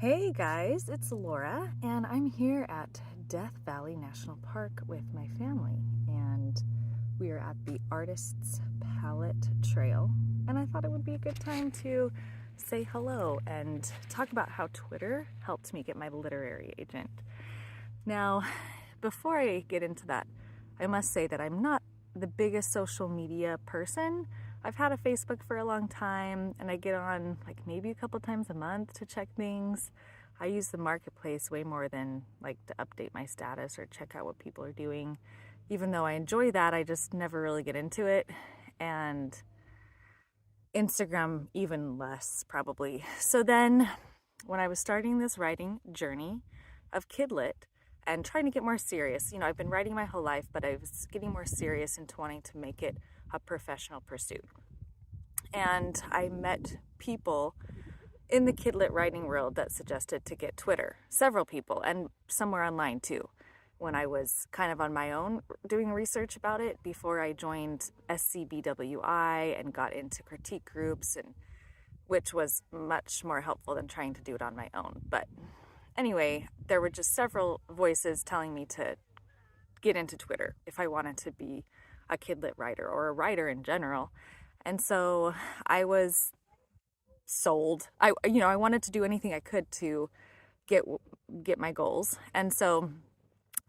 Hey guys, it's Laura, and I'm here at Death Valley National Park with my family, and we are at the Artist's Palette Trail, and I thought it would be a good time to say hello and talk about how Twitter helped me get my literary agent. Now, before I get into that, I must say that I'm not the biggest social media person. I've had a Facebook for a long time, and I get on like maybe a couple times a month to check things. I use the marketplace way more than like to update my status or check out what people are doing. Even though I enjoy that, I just never really get into it. And Instagram even less, probably. So then when I was starting this writing journey of Kidlit and trying to get more serious, I've been writing my whole life, but I was getting more serious into wanting to make it a professional pursuit. And I met people in the Kidlit writing world that suggested to get Twitter. Several people, and somewhere online too, when I was kind of on my own doing research about it before I joined SCBWI and got into critique groups, and which was much more helpful than trying to do it on my own. But anyway, there were just several voices telling me to get into Twitter if I wanted to be a Kidlit writer or a writer in general. And so I was sold. I wanted to do anything I could to get my goals. And so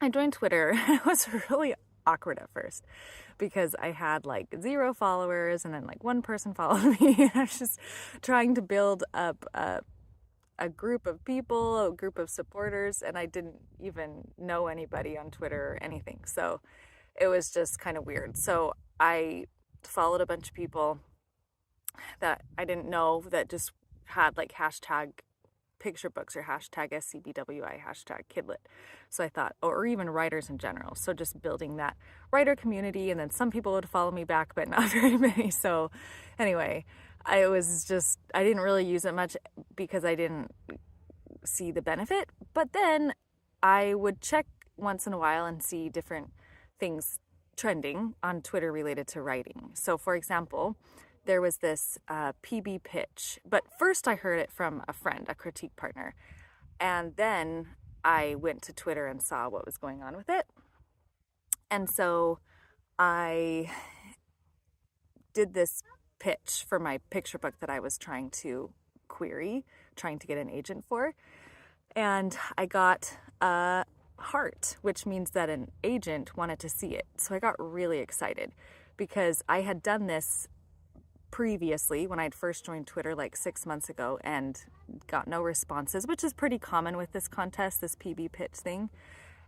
I joined Twitter. It was really awkward at first because I had like 0 followers and then like one person followed me. I was just trying to build up a group of people, a group of supporters, and I didn't even know anybody on Twitter or anything. So it was just kind of weird. So I followed a bunch of people that I didn't know that just had like hashtag picture books or hashtag SCBWI, hashtag Kidlit. So I thought, or even writers in general. So just building that writer community, and then some people would follow me back, but not very many. So anyway, I didn't really use it much because I didn't see the benefit. But then I would check once in a while and see different things trending on Twitter related to writing. So for example, there was this PB pitch, but first I heard it from a friend, a critique partner, and then I went to Twitter and saw what was going on with it. And so I did this pitch for my picture book that I was trying to get an agent for, and I got a heart, which means that an agent wanted to see it. So I got really excited because I had done this previously when I'd first joined Twitter like 6 months ago and got no responses, which is pretty common with this contest, this PB pitch thing.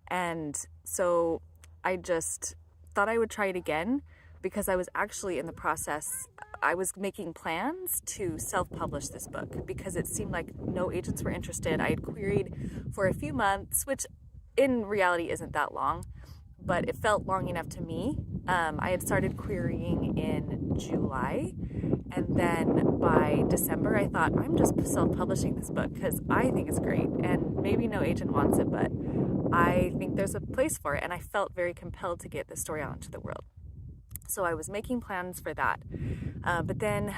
And so I just thought I would try it again because I was actually in the process, I was making plans to self-publish this book because it seemed like no agents were interested. I had queried for a few months, which in reality isn't that long, but it felt long enough to me. I had started querying in July, and then by December I thought, I'm just self-publishing this book because I think it's great, and maybe no agent wants it, but I think there's a place for it, and I felt very compelled to get the story out into the world. So I was making plans for that. But then,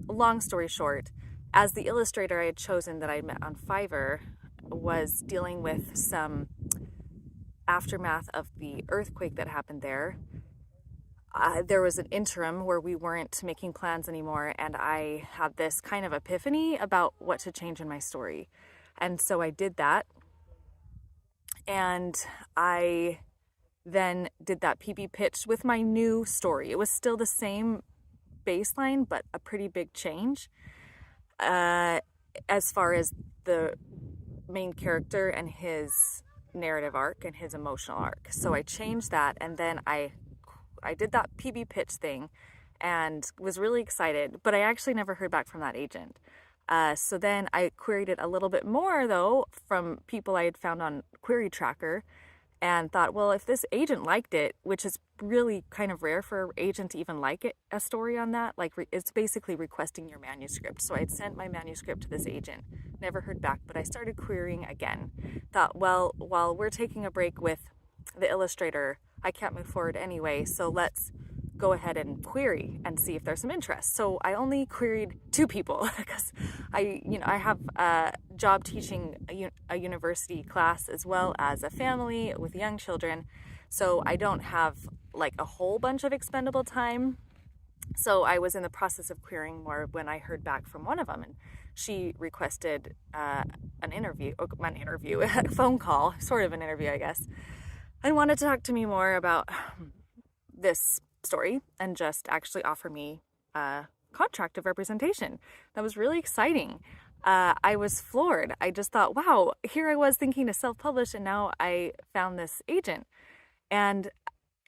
long story short, as the illustrator I had chosen that I met on Fiverr was dealing with some aftermath of the earthquake that happened there, there was an interim where we weren't making plans anymore, and I had this kind of epiphany about what to change in my story. And so I did that, and I then did that PB pitch with my new story. It was still the same baseline, but a pretty big change as far as the main character and his narrative arc and his emotional arc. So I changed that, and then I did that PB pitch thing and was really excited, but I actually never heard back from that agent. So then I queried it a little bit more though from people I had found on Query Tracker, and thought, well, if this agent liked it, which is really kind of rare for an agent to even like it, a story on that, like it's basically requesting your manuscript. So I'd sent my manuscript to this agent, never heard back, but I started querying again. Thought, well, while we're taking a break with the illustrator, I can't move forward anyway, so let's go ahead and query and see if there's some interest. So I only queried 2 people because I have a job teaching a university class as well as a family with young children. So I don't have like a whole bunch of expendable time. So I was in the process of querying more when I heard back from one of them, and she requested an interview, a phone call, sort of an interview, I guess, and wanted to talk to me more about this story and just actually offer me a contract of representation. That was really exciting. I was floored. I just thought, wow, here I was thinking to self-publish, and now I found this agent. And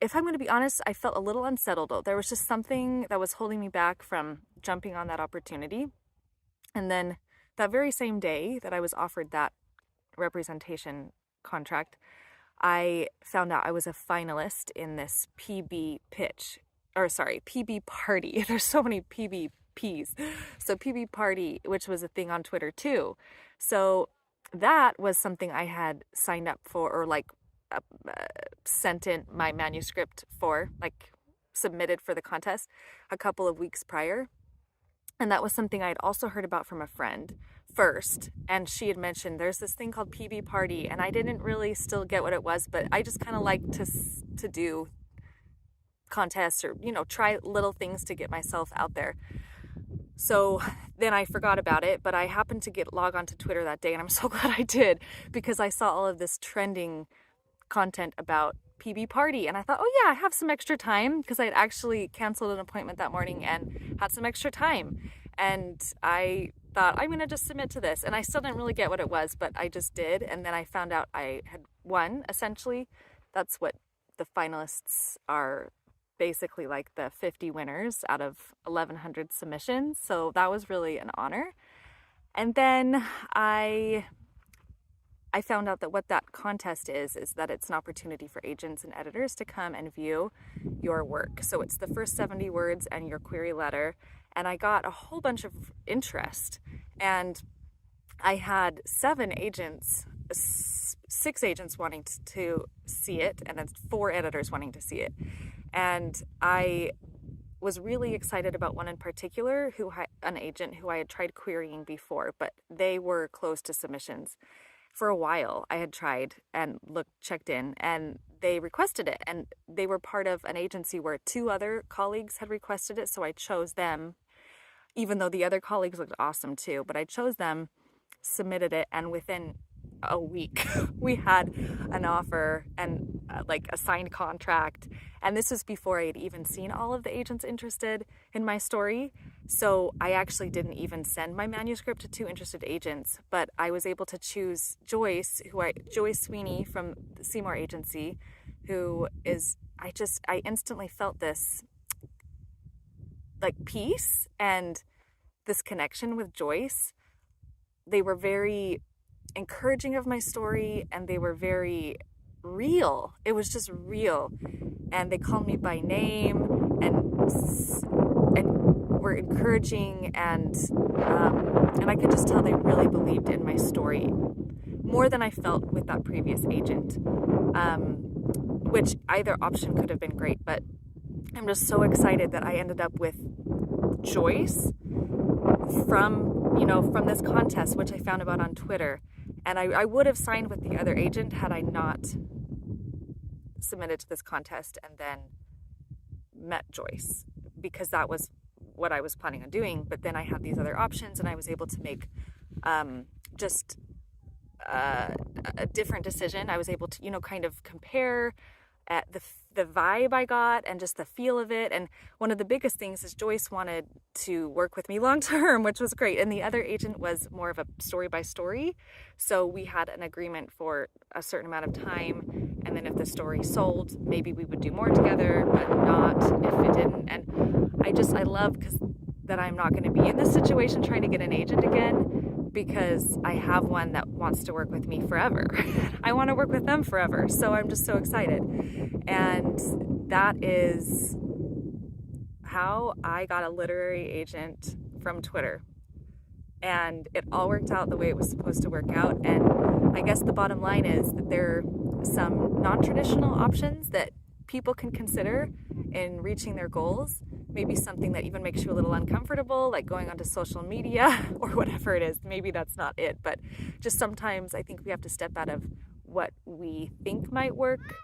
if I'm going to be honest, I felt a little unsettled. There was just something that was holding me back from jumping on that opportunity. And then that very same day that I was offered that representation contract, I found out I was a finalist in this PB party. There's so many PBPs. So PB party, which was a thing on Twitter too. So that was something I had signed up for, or like sent in my manuscript for, like submitted for the contest a couple of weeks prior. And that was something I'd also heard about from a friend first. And she had mentioned there's this thing called PB Party, and I didn't really still get what it was, but I just kind of like to do contests or, try little things to get myself out there. So then I forgot about it, but I happened to log onto Twitter that day, and I'm so glad I did, because I saw all of this trending content about PB Party, and I thought, oh yeah, I have some extra time, because I had actually canceled an appointment that morning and had some extra time, and I thought, I'm gonna just submit to this. And I still didn't really get what it was, but I just did. And then I found out I had won. Essentially, that's what the finalists are, basically like the 50 winners out of 1,100 submissions. So that was really an honor. And then I found out that what that contest is that it's an opportunity for agents and editors to come and view your work. So it's the first 70 words and your query letter. And I got a whole bunch of interest. And I had 6 agents wanting to see it, and then 4 editors wanting to see it. And I was really excited about one in particular, an agent who I had tried querying before, but they were close to submissions. For a while, I had tried and checked in, and they requested it. And they were part of an agency where 2 other colleagues had requested it, so I chose them, even though the other colleagues looked awesome too. But I chose them, submitted it, and within a week, we had an offer and like a signed contract. And this was before I had even seen all of the agents interested in my story. So I actually didn't even send my manuscript to 2 interested agents, but I was able to choose Joyce Sweeney from the Seymour Agency, who is, I instantly felt this like peace and this connection with Joyce. They were very encouraging of my story, and they were very real. It was just real. And they called me by name and were encouraging, and I could just tell they really believed in my story more than I felt with that previous agent, which either option could have been great. But I'm just so excited that I ended up with Joyce from this contest, which I found about on Twitter. And I would have signed with the other agent had I not submitted to this contest and then met Joyce, because that was what I was planning on doing. But then I had these other options, and I was able to make just a different decision. I was able to, kind of compare at the vibe I got and just the feel of it. And one of the biggest things is Joyce wanted to work with me long term, which was great. And the other agent was more of a story by story. So we had an agreement for a certain amount of time. And then if the story sold, maybe we would do more together, but not if it didn't. And I love that I'm not going to be in this situation trying to get an agent again, because I have one that wants to work with me forever. I want to work with them forever. So I'm just so excited. And that is how I got a literary agent from Twitter. And it all worked out the way it was supposed to work out. And I guess the bottom line is that there are some non-traditional options that people can consider in reaching their goals. Maybe something that even makes you a little uncomfortable, like going onto social media or whatever it is. Maybe that's not it, but just sometimes I think we have to step out of what we think might work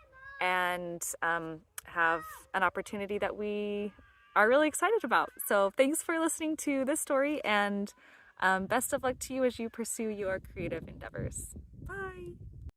and have an opportunity that we are really excited about. So thanks for listening to this story, and best of luck to you as you pursue your creative endeavors. Bye.